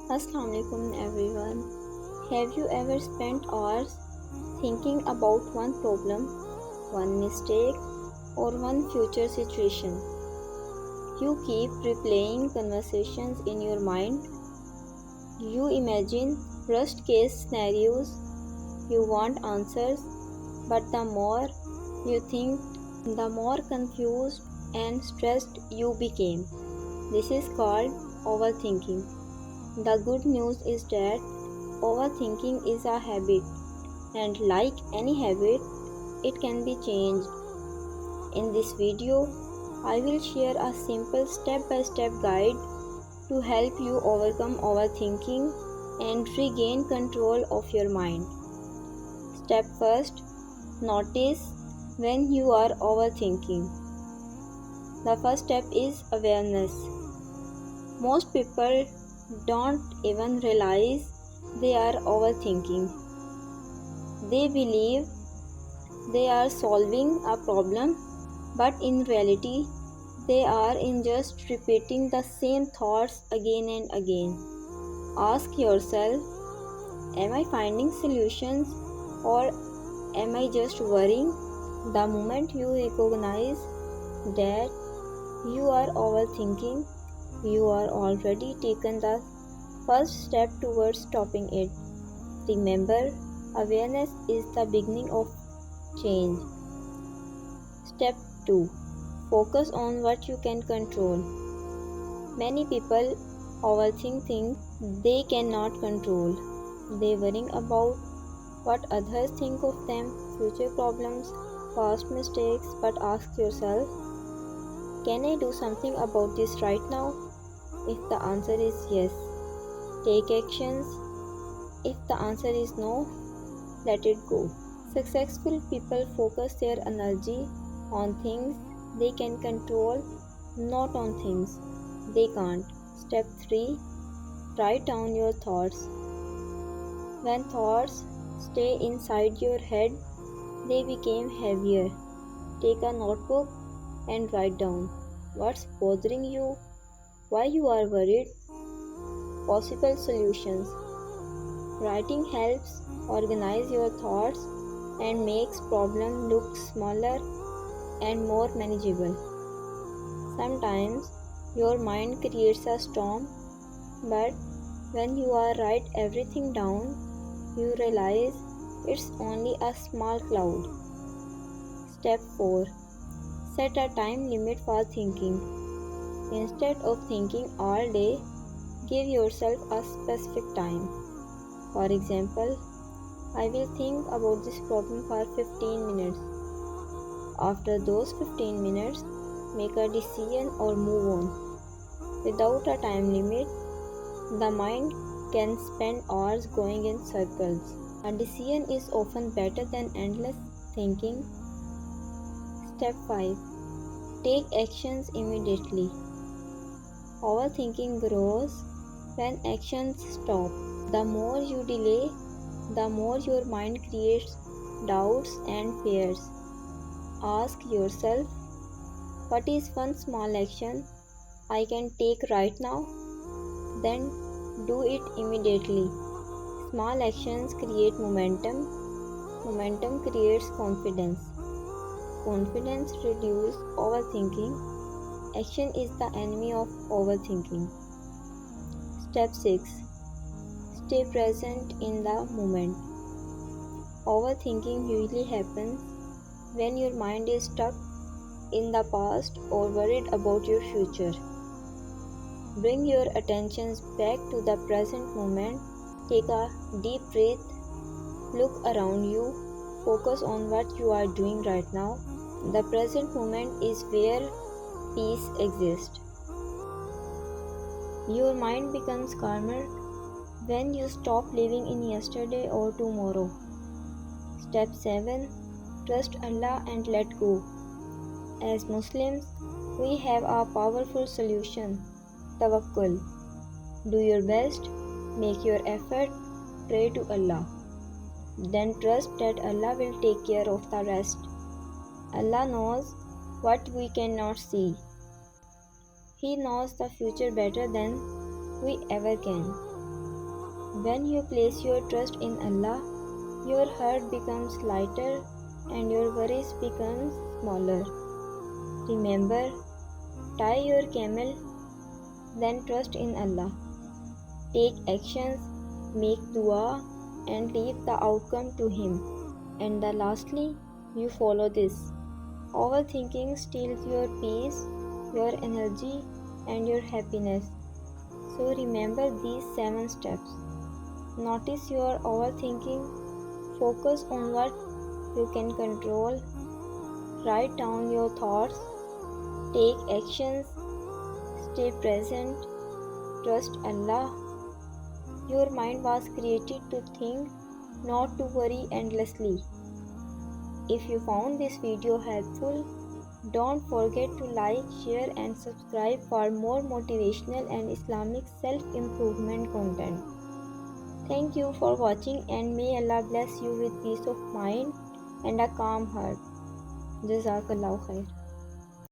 Assalamualaikum everyone. Have you ever spent hours thinking about one problem, one mistake, or one future situation? You keep replaying conversations in your mind. You imagine worst case scenarios. You want answers, but the more you think, the more confused and stressed you became. This is called overthinking. The good news is that overthinking is a habit, and like any habit, it can be changed. In this video, I will share a simple step by step guide to help you overcome overthinking and regain control of your mind. Step first, notice when you are overthinking. The first step is awareness. Most people don't even realize they are overthinking. They believe they are solving a problem, but in reality, they are in just repeating the same thoughts again and again. Ask yourself, am I finding solutions or am I just worrying? The moment you recognize that you are overthinking, you are already taken the first step towards stopping it. Remember, awareness is the beginning of change. Step 2. Focus on what you can control. Many people overthink things they cannot control. They worry about what others think of them, future problems, past mistakes, but ask yourself, can I do something about this right now? If the answer is yes, take actions. If the answer is no, let it go. Successful people focus their energy on things they can control, not on things they can't. Step 3. Write down your thoughts. When thoughts stay inside your head, they become heavier. Take a notebook and write down what's bothering you, why you are worried, possible solutions. Writing helps organize your thoughts and makes problem look smaller and more manageable. Sometimes your mind creates a storm, but when you are write everything down, you realize it's only a small cloud. Step 4. Set a time limit for thinking. Instead of thinking all day, give yourself a specific time. For example, I will think about this problem for 15 minutes. After those 15 minutes, make a decision or move on. Without a time limit, the mind can spend hours going in circles. A decision is often better than endless thinking. Step 5. Take actions immediately. Overthinking grows when actions stop. The more you delay, the more your mind creates doubts and fears. Ask yourself, what is one small action I can take right now? Then do it immediately. Small actions create momentum. Momentum creates confidence. Confidence reduces overthinking. Action is the enemy of overthinking. Step 6. Stay present in the moment. Overthinking usually happens when your mind is stuck in the past or worried about your future. Bring your attentions back to the present moment. Take a deep breath. Look around you. Focus on what you are doing right now. The present moment is where peace exists. Your mind becomes calmer when you stop living in yesterday or tomorrow. Step 7. Trust Allah and let go. As Muslims, we have a powerful solution, tawakkul. Do your best, make your effort, pray to Allah. Then trust that Allah will take care of the rest. Allah knows what we cannot see. He knows the future better than we ever can. When you place your trust in Allah, your heart becomes lighter and your worries become smaller. Remember, tie your camel, then trust in Allah. Take actions, make dua, and leave the outcome to Him. And lastly, you follow this. Overthinking steals your peace, your energy, and your happiness. So remember these 7 steps. Notice your overthinking, focus on what you can control, write down your thoughts, take actions, stay present, trust Allah. Your mind was created to think, not to worry endlessly. If you found this video helpful, don't forget to like, share and subscribe for more motivational and Islamic self-improvement content. Thank you for watching and may Allah bless you with peace of mind and a calm heart. Jazakallah khair.